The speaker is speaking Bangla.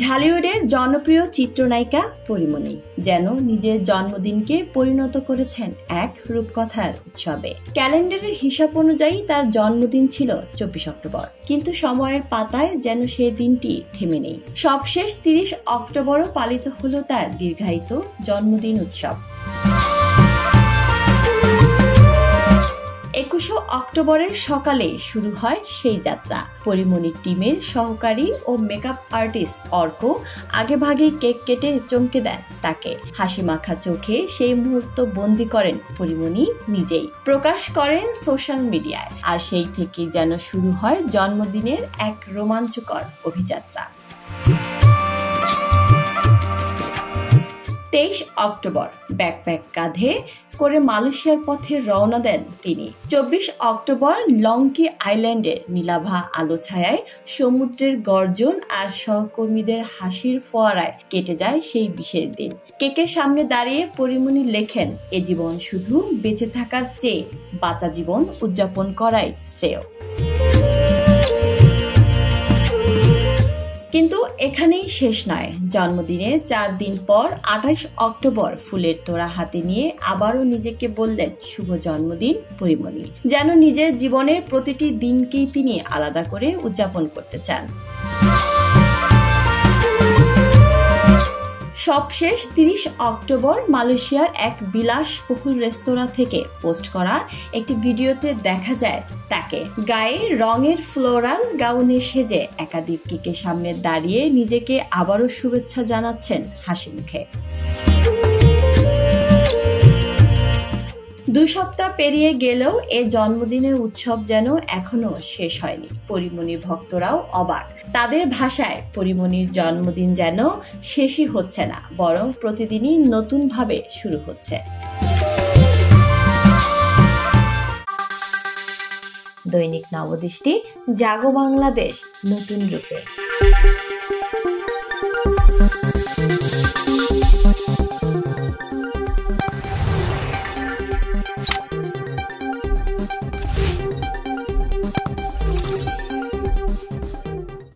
ঢালিউডের জনপ্রিয় চিত্রনায়িকা পরীমনি যেন নিজের জন্মদিনকে পরিণত করেছেন এক রূপকথার উৎসবে। ক্যালেন্ডারের হিসাব অনুযায়ী তার জন্মদিন ছিল 24 অক্টোবর, কিন্তু সময়ের পাতায় যেন সেই দিনটি থেমে নেই। সবশেষ 30 অক্টোবরও পালিত হলো তার দীর্ঘায়িত জন্মদিন উৎসব। 21 অক্টোবরের সকালে শুরু হয় সেই যাত্রা। পরীমনির টিমের সহকারী ও মেকআপ আর্টিস্ট অর্ক আগেভাগে কেক কেটে চমকে দেন তাকে। হাসি মাখা চোখে সেই মুহূর্ত বন্দী করেন পরীমনি নিজেই, প্রকাশ করেন সোশ্যাল মিডিয়ায়। আর সেই থেকে যেন শুরু হয় জন্মদিনের এক রোমাঞ্চকর অভিযাত্রা। 23 অক্টোবর ব্যাকপ্যাক কাঁধে করে মালয়েশিয়ার পথে রওনা দেন তিনি। 24 অক্টোবর লংকি আইল্যান্ডের নীলাভা আলো ছায়ায় সমুদ্রের গর্জন আর সহকর্মীদের হাসির ফোয়ারায় কেটে যায় সেই বিশেষ দিন। কেকের সামনে দাঁড়িয়ে পরীমনি লেখেন, এ জীবন শুধু বেঁচে থাকার চেয়ে বাঁচা জীবন উদযাপন করাই শ্রেয়। কিন্তু এখানেই শেষ নয়। জন্মদিনের 4 দিন পর 28 অক্টোবর ফুলের তোড়া হাতে নিয়ে আবারও নিজেকে বললেন শুভ জন্মদিন পরীমনি। যেন নিজের জীবনের প্রতিটি দিনকেই তিনি আলাদা করে উদযাপন করতে চান। সবশেষ 30 অক্টোবর মালয়েশিয়ার এক বিলাসবহুল রেস্তোরাঁ থেকে পোস্ট করা একটি ভিডিওতে দেখা যায় তাকে গায়ে রঙের ফ্লোরাল গাউনে সেজে একাধিক কেকের সামনে দাঁড়িয়ে নিজেকে আবারও শুভেচ্ছা জানাচ্ছেন হাসি মুখে। 2 সপ্তাহ পেরিয়ে গেলেও এ জন্মদিনের উৎসব যেন এখনো শেষ হয়নি। পরীমনির ভক্তরাও অবাক। তাদের ভাষায় পরীমনির জন্মদিন যেন শেষই হচ্ছে না, বরং প্রতিদিনই নতুন ভাবে শুরু হচ্ছে। দৈনিক নবদৃষ্টি, জাগো বাংলাদেশ নতুন রূপে।